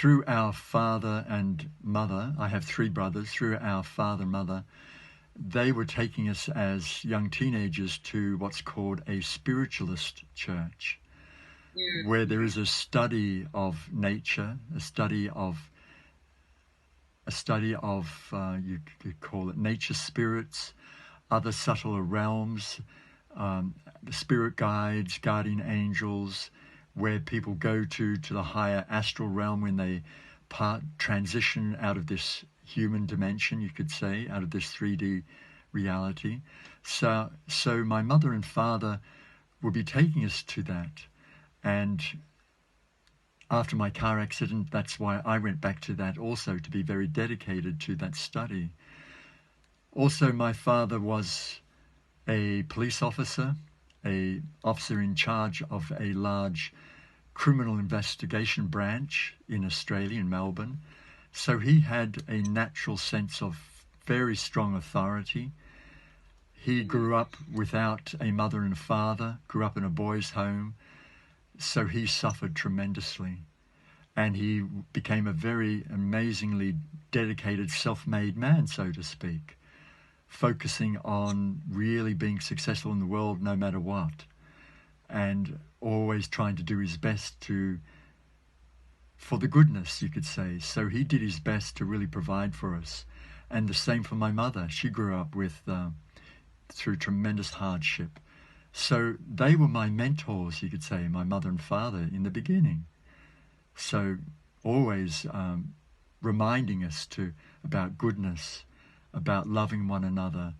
through our father and mother, I have three brothers, through our father and mother, they were taking us as young teenagers to what's called a spiritualist church, where there is a study of nature, a study of you could call it nature spirits, other subtler realms, the spirit guides, guardian angels, where people go to the higher astral realm when they transition out of this human dimension, you could say, out of this 3D reality. So my mother and father would be taking us to that. And after my car accident, that's why I went back to that also, to be very dedicated to that study. Also, my father was a police officer, a officer in charge of a large criminal investigation branch in Australia, in Melbourne. So he had a natural sense of very strong authority. He grew up without a mother and father, grew up in a boys' home, so he suffered tremendously. And he became a very amazingly dedicated, self-made man, so to speak, focusing on really being successful in the world no matter what, and always trying to do his best for the goodness, you could say. So he did his best to really provide for us. And the same for my mother. She grew up through tremendous hardship. So they were my mentors, you could say, my mother and father in the beginning. So always reminding us about goodness, about loving one another.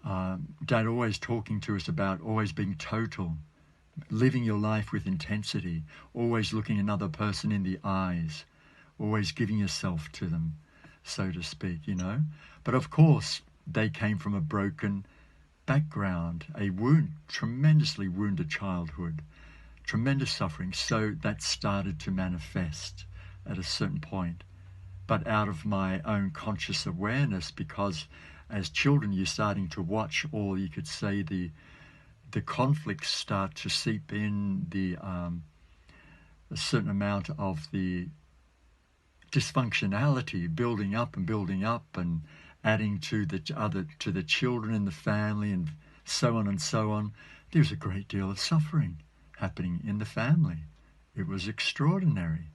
Dad always talking to us about always being total, living your life with intensity, always looking another person in the eyes, always giving yourself to them, so to speak, you know. But of course, they came from a broken background, tremendously wounded childhood, tremendous suffering. So that started to manifest at a certain point. But out of my own conscious awareness, because as children you're starting to watch all, you could say, the conflicts start to seep in, a certain amount of the dysfunctionality building up and adding to the children in the family, and so on and so on. There's a great deal of suffering happening in the family. It was extraordinary.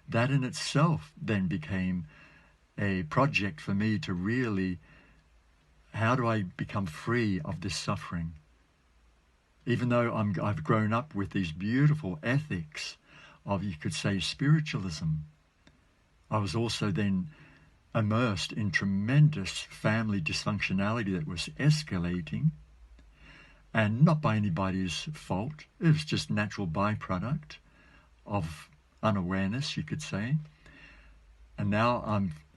That in itself then became a project for me to really, how do I become free of this suffering? Even though I've grown up with these beautiful ethics of, you could say, spiritualism, I was also then immersed in tremendous family dysfunctionality that was escalating, and not by anybody's fault. It was just natural byproduct of unawareness, you could say. And now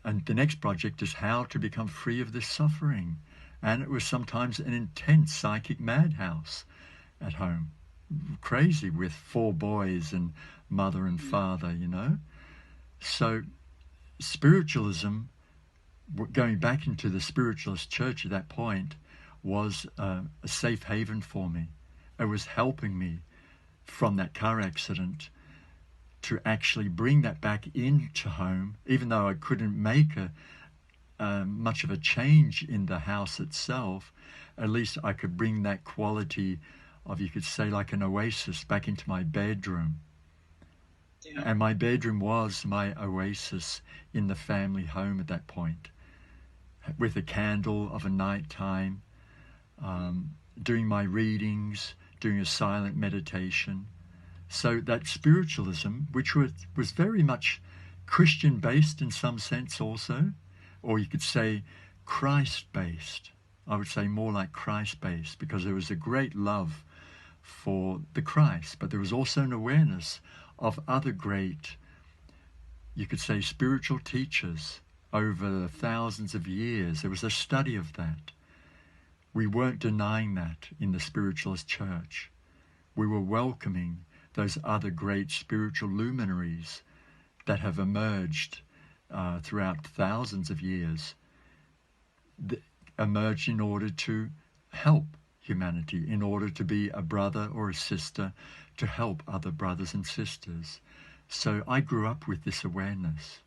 and the next project is how to become free of this suffering. And it was sometimes an intense psychic madhouse at home, crazy, with 4 boys and mother and father, you know. So spiritualism, going back into the spiritualist church at that point, was a safe haven for me. It was helping me from that car accident to actually bring that back into home, even though I couldn't make much of a change in the house itself. At least I could bring that quality of, you could say, like an oasis back into my bedroom. Yeah. And my bedroom was my oasis in the family home at that point, with a candle of a night time, doing my readings, doing a silent meditation. So that spiritualism, which was very much Christian-based in some sense also, or you could say Christ-based. I would say more like Christ-based, because there was a great love for the Christ, but there was also an awareness of other great, you could say, spiritual teachers over thousands of years. There was a study of that. We weren't denying that in the spiritualist church. We were welcoming those other great spiritual luminaries that have emerged throughout thousands of years, emerged in order to help humanity, in order to be a brother or a sister, to help other brothers and sisters. So I grew up with this awareness.